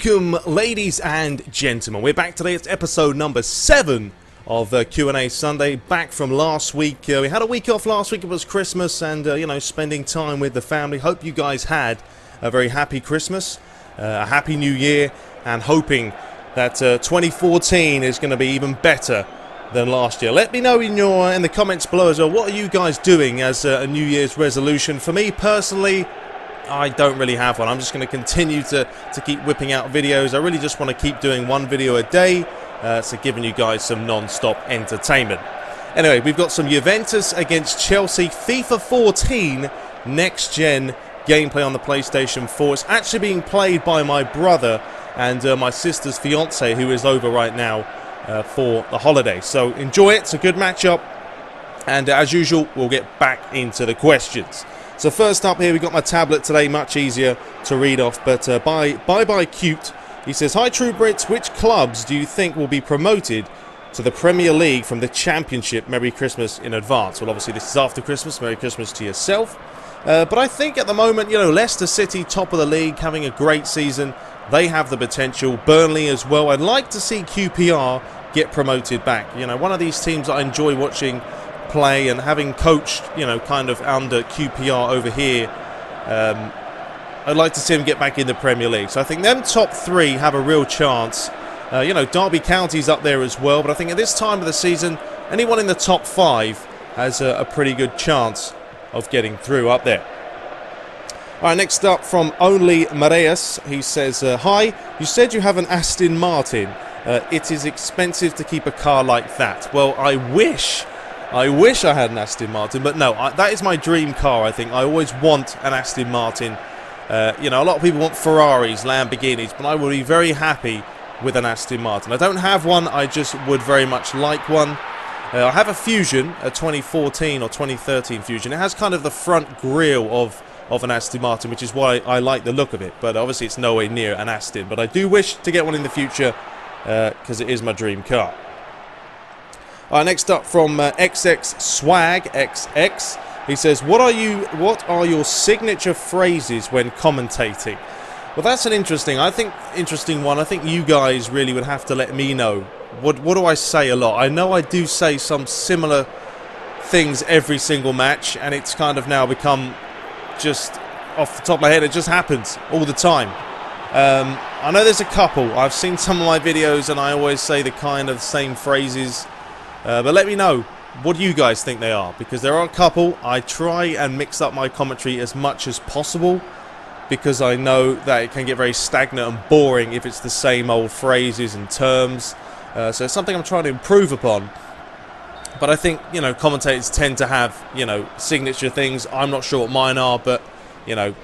Welcome, ladies and gentlemen. We're back today. It's episode number 7 of Q&A Sunday. Back from last week. We had a week off last week. It was Christmas and, you know, spending time with the family. Hope you guys had a very happy Christmas, a happy New Year, and hoping that 2014 is going to be even better than last year. Let me know in the comments below as well, what are you guys doing as a New Year's resolution? For me personally, I don't really have one. I'm just going to continue to keep whipping out videos. I really just want to keep doing one video a day, so giving you guys some non-stop entertainment. Anyway, we've got some Juventus against Chelsea FIFA 14 next-gen gameplay on the PlayStation 4. It's actually being played by my brother and my sister's fiance, who is over right now for the holiday. So enjoy it. It's a good matchup. And as usual, we'll get back into the questions. So first up here, we've got my tablet today, much easier to read off. But bye cute. He says, "Hi TrueBrits, which clubs do you think will be promoted to the Premier League from the Championship? Merry Christmas in advance." Well, obviously this is after Christmas. Merry Christmas to yourself. But I think at the moment, you know, Leicester City, top of the league, having a great season. They have the potential. Burnley as well. I'd like to see QPR get promoted back. You know, one of these teams that I enjoy watching play, and having coached, you know, kind of under QPR over here, I'd like to see him get back in the Premier League. So I think them top 3 have a real chance. You know, Derby County's up there as well, but I think at this time of the season, anyone in the top 5 has a pretty good chance of getting through up there. Alright, next up from Only Mareas, he says, "Hi, you said you have an Aston Martin. It is expensive to keep a car like that." Well, I wish I had an Aston Martin, but no, that is my dream car, I think. I always want an Aston Martin. You know, a lot of people want Ferraris, Lamborghinis, but I would be very happy with an Aston Martin. I don't have one, I just would very much like one. I have a Fusion, a 2014 or 2013 Fusion. It has kind of the front grille of an Aston Martin, which is why I like the look of it. But obviously it's nowhere near an Aston. But I do wish to get one in the future, because it is my dream car. Next up from XX Swag XX, he says, what are your signature phrases when commentating? Well, that's an interesting one. I think you guys really would have to let me know. What do I say a lot? I know I do say some similar things every single match, and it's kind of now become just off the top of my head. It just happens all the time. I know there's a couple. I've seen some of my videos, and I always say the kind of same phrases. But let me know, what do you guys think they are? Because there are a couple. I try and mix up my commentary as much as possible, because I know that it can get very stagnant and boring if it's the same old phrases and terms. So it's something I'm trying to improve upon. But I think, you know, commentators tend to have, you know, signature things. I'm not sure what mine are, but, you know,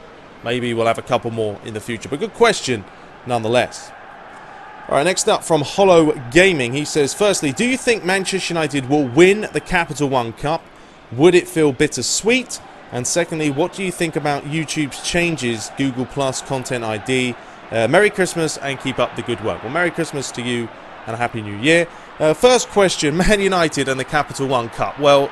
maybe we'll have a couple more in the future. But good question, nonetheless. Alright, next up from Hollow Gaming, he says, firstly, do you think Manchester United will win the Capital One Cup? Would it feel bittersweet? And secondly, what do you think about YouTube's changes, Google Plus, Content ID? Merry Christmas and keep up the good work. Well, Merry Christmas to you and a Happy New Year. First question, Man United and the Capital One Cup. Well,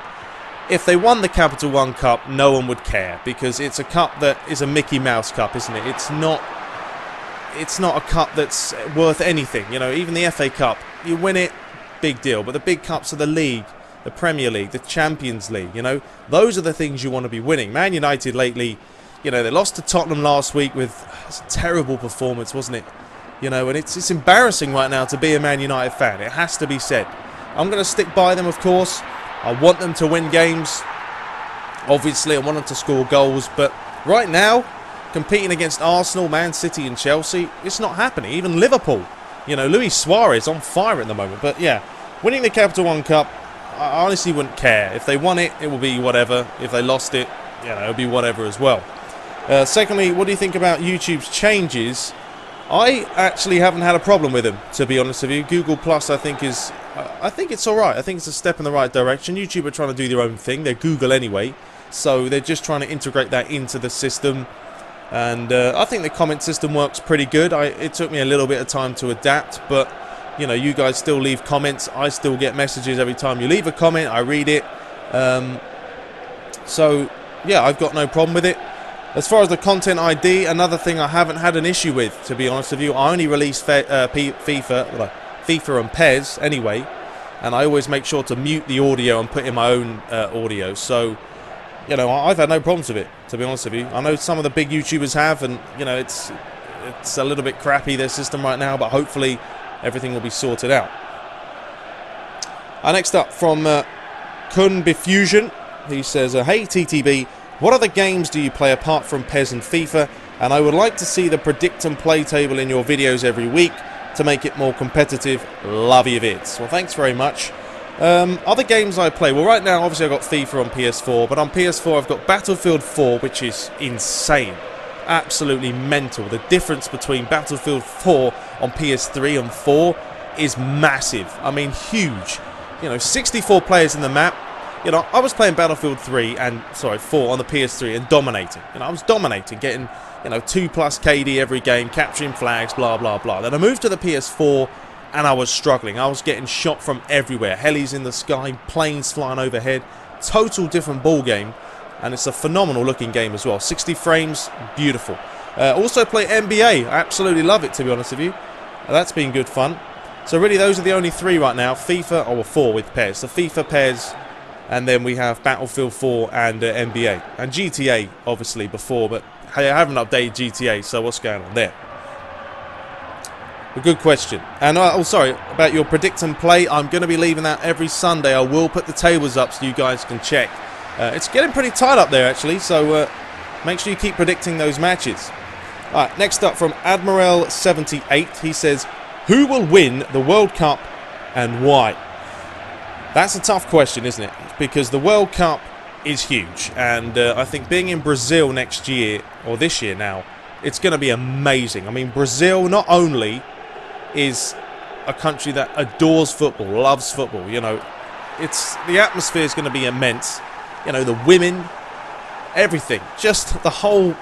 if they won the Capital One Cup, no one would care, because it's a cup that is a Mickey Mouse Cup, isn't it? It's not a cup that's worth anything. You know, even the FA Cup, you win it, big deal. But the big cups are the league, the Premier League, the Champions League, you know. Those are the things you want to be winning. Man United lately, you know, they lost to Tottenham last week with a terrible performance, wasn't it? You know, and it's embarrassing right now to be a Man United fan. It has to be said. I'm going to stick by them, of course. I want them to win games. Obviously, I want them to score goals. But right now, competing against Arsenal, Man City and Chelsea, it's not happening. Even Liverpool. You know, Luis Suarez on fire at the moment. But yeah, winning the Capital One Cup, I honestly wouldn't care. If they won it, it will be whatever. If they lost it, you know, it'll be whatever as well. Secondly, what do you think about YouTube's changes? I actually haven't had a problem with them, to be honest with you. Google Plus, I think it's alright. I think it's a step in the right direction. YouTube are trying to do their own thing. They're Google anyway, so they're just trying to integrate that into the system. And I think the comment system works pretty good. It took me a little bit of time to adapt, but you know, you guys still leave comments. I still get messages every time you leave a comment. I read it. So yeah, I've got no problem with it. As far as the content ID, another thing I haven't had an issue with, to be honest with you. I only release FIFA and PES anyway, and I always make sure to mute the audio and put in my own audio. So, you know, I've had no problems with it, to be honest with you. I know some of the big YouTubers have, and, you know, it's a little bit crappy, their system right now, but hopefully everything will be sorted out. Next up from Kun Bifusion, he says, hey TTB, what other games do you play apart from PES and FIFA? And I would like to see the predict and play table in your videos every week to make it more competitive. Love your vids. Well, thanks very much. Other games I play, well, right now obviously I've got FIFA on PS4, but on PS4 I've got Battlefield 4, which is insane, absolutely mental. The difference between Battlefield 4 on PS3 and 4 is massive. I mean, huge. You know, 64 players in the map. You know, I was playing Battlefield 4 on the PS3 and dominating. You know, I was dominating, getting, you know, 2+ KD every game, capturing flags, blah, blah, blah. Then I moved to the PS4 and I was struggling. I was getting shot from everywhere. Helis in the sky, planes flying overhead. Total different ball game. And it's a phenomenal looking game as well. 60 frames, beautiful. Also play NBA. I absolutely love it, to be honest with you. That's been good fun. So really those are the only three right now. FIFA, or 4 with PES. So FIFA, PES, and then we have Battlefield 4 and NBA. And GTA, obviously, before, but hey, I haven't updated GTA, so what's going on there? A good question. And, oh, sorry, about your predict and play, I'm going to be leaving that every Sunday. I will put the tables up so you guys can check. It's getting pretty tight up there, actually, so make sure you keep predicting those matches. Alright, next up from Admiral78, he says, who will win the World Cup and why? That's a tough question, isn't it? Because the World Cup is huge, and I think being in Brazil next year, or this year now, it's going to be amazing. I mean, Brazil not only is a country that adores football, loves football, you know, the atmosphere is going to be immense. You know, the women, everything, just the whole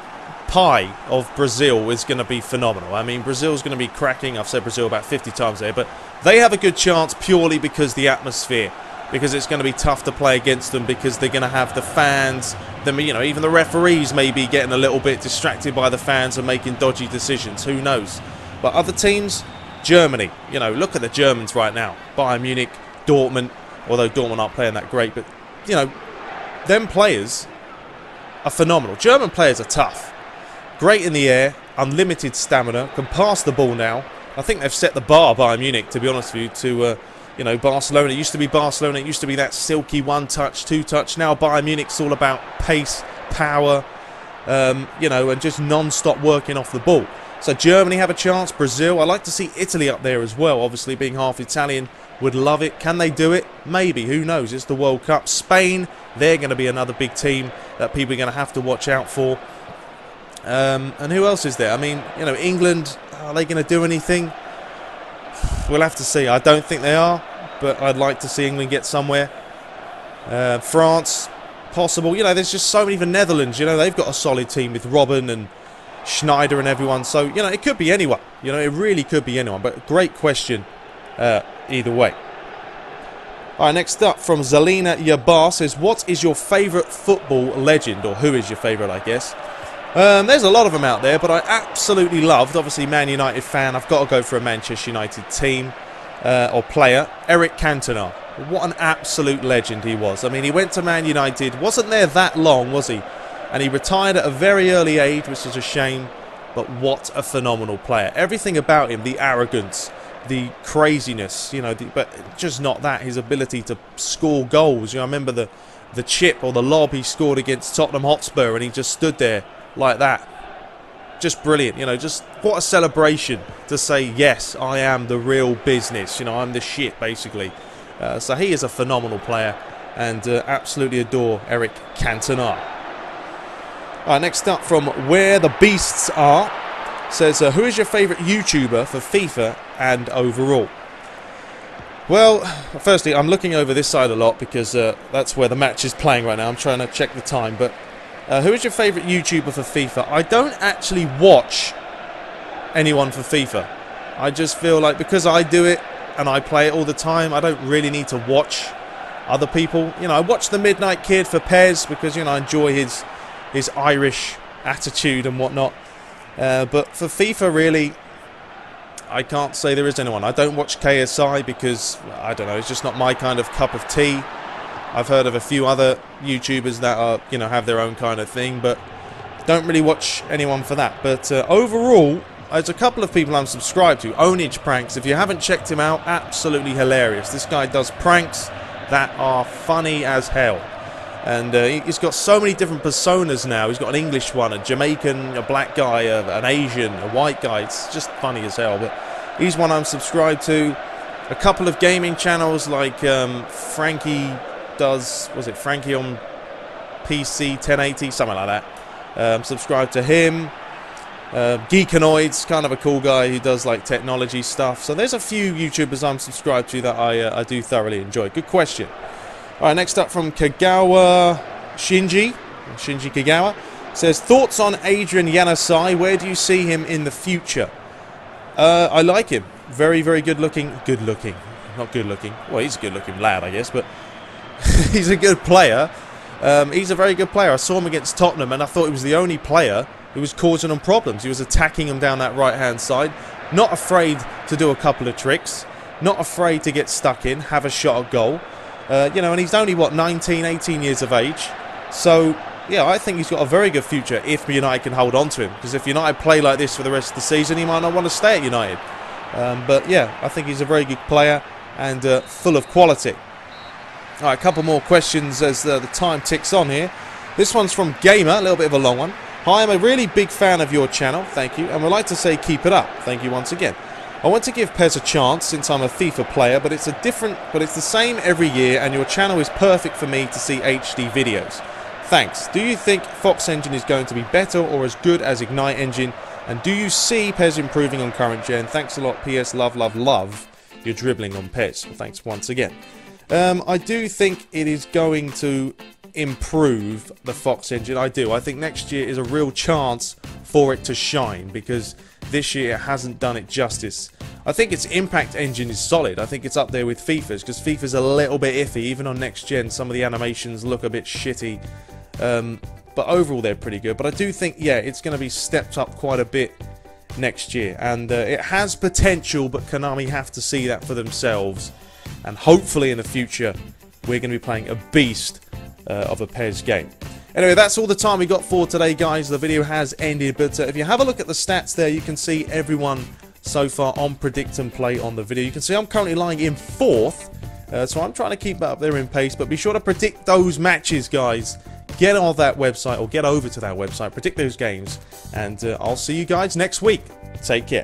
pie of Brazil is going to be phenomenal. I mean, Brazil's going to be cracking. I've said Brazil about 50 times there, but they have a good chance purely because the atmosphere, because it's going to be tough to play against them, because they're going to have the fans, you know, even the referees may be getting a little bit distracted by the fans and making dodgy decisions. Who knows? But other teams, Germany, you know, look at the Germans right now. Bayern Munich, Dortmund, although Dortmund aren't playing that great, but, you know, them players are phenomenal. German players are tough. Great in the air, unlimited stamina, can pass the ball now. I think they've set the bar, Bayern Munich, to be honest with you, to, you know, Barcelona. It used to be Barcelona, it used to be that silky one-touch, two-touch. Now Bayern Munich's all about pace, power, you know, and just non-stop working off the ball. So Germany have a chance, Brazil. I'd like to see Italy up there as well, obviously being half Italian. Would love it. Can they do it? Maybe. Who knows? It's the World Cup. Spain, they're going to be another big team that people are going to have to watch out for. And who else is there? I mean, you know, England, are they going to do anything? We'll have to see. I don't think they are, but I'd like to see England get somewhere. France, possible. You know, there's just so many. The Netherlands, you know, they've got a solid team with Robben and Schneider and everyone. So, you know, it could be anyone. You know, it really could be anyone. But great question either way. All right, next up from Zalina Yabar says, what is your favourite football legend? Or who is your favourite, I guess? There's a lot of them out there, but I absolutely loved, obviously Man United fan, I've got to go for a Manchester United team or player, Eric Cantona. What an absolute legend he was. I mean, he went to Man United, wasn't there that long, was he? And he retired at a very early age, which is a shame, but what a phenomenal player. Everything about him, the arrogance, the craziness, you know, but just not that, his ability to score goals. You know, I remember the chip or the lob he scored against Tottenham Hotspur, and he just stood there like that. Just brilliant, you know, just what a celebration to say, yes, I am the real business, you know, I'm the shit, basically. So he is a phenomenal player, and absolutely adore Eric Cantona. Alright, next up from Where the Beasts Are, says, who is your favourite YouTuber for FIFA and overall? Well, firstly, I'm looking over this side a lot because that's where the match is playing right now. I'm trying to check the time, but who is your favourite YouTuber for FIFA? I don't actually watch anyone for FIFA. I just feel like because I do it and I play it all the time, I don't really need to watch other people. You know, I watch the Midnight Kid for PES because, you know, I enjoy his Irish attitude and whatnot. But for FIFA, really, I can't say there is anyone. I don't watch KSI because, I don't know, it's just not my kind of cup of tea. I've heard of a few other YouTubers that are, you know, have their own kind of thing, but don't really watch anyone for that. But overall, there's a couple of people I'm subscribed to. Onage Pranks, if you haven't checked him out, absolutely hilarious. This guy does pranks that are funny as hell. And he's got so many different personas now. He's got an English one, a Jamaican, a black guy, an Asian, a white guy. It's just funny as hell. But he's one I'm subscribed to. A couple of gaming channels like Frankie does, was it Frankie on PC 1080, something like that. I'm subscribed to him. Geekanoids, kind of a cool guy who does like technology stuff. So there's a few YouTubers I'm subscribed to that I do thoroughly enjoy. Good question. Alright, next up from Kagawa Shinji Kagawa, says, thoughts on Adrian Januzaj, where do you see him in the future? I like him. Very, very good looking. Not good looking. Well, he's a good looking lad, I guess, but he's a good player. He's a very good player. I saw him against Tottenham and I thought he was the only player who was causing them problems. He was attacking them down that right-hand side. Not afraid to do a couple of tricks. Not afraid to get stuck in, have a shot at goal. You know, and he's only, what, 19, 18 years of age. So, yeah, I think he's got a very good future if United can hold on to him. Because if United play like this for the rest of the season, he might not want to stay at United. But, yeah, I think he's a very good player and full of quality. All right, a couple more questions as the time ticks on here. This one's from Gamer, a little bit of a long one. Hi, I'm a really big fan of your channel, thank you, and would like to say keep it up. Thank you once again. I want to give PES a chance since I'm a FIFA player, but it's the same every year, and your channel is perfect for me to see HD videos. Thanks. Do you think Fox Engine is going to be better or as good as Ignite Engine? And do you see PES improving on current gen? Thanks a lot. PS. Love, love, love. You're dribbling on PES. Well, thanks once again. I do think it is going to improve the Fox Engine. I do. I think next year is a real chance for it to shine because this year it hasn't done it justice. I think its Impact Engine is solid. I think it's up there with FIFA's because FIFA's a little bit iffy. Even on next gen, some of the animations look a bit shitty. But overall, they're pretty good. But I do think, yeah, it's going to be stepped up quite a bit next year. And it has potential, but Konami have to see that for themselves. And hopefully in the future, we're going to be playing a beast of a PES game. Anyway, that's all the time we got for today, guys. The video has ended. But if you have a look at the stats there, you can see everyone so far on Predict and Play on the video. You can see I'm currently lying in 4th. So I'm trying to keep up there in pace. But be sure to predict those matches, guys. Get on that website or get over to that website. Predict those games. And I'll see you guys next week. Take care.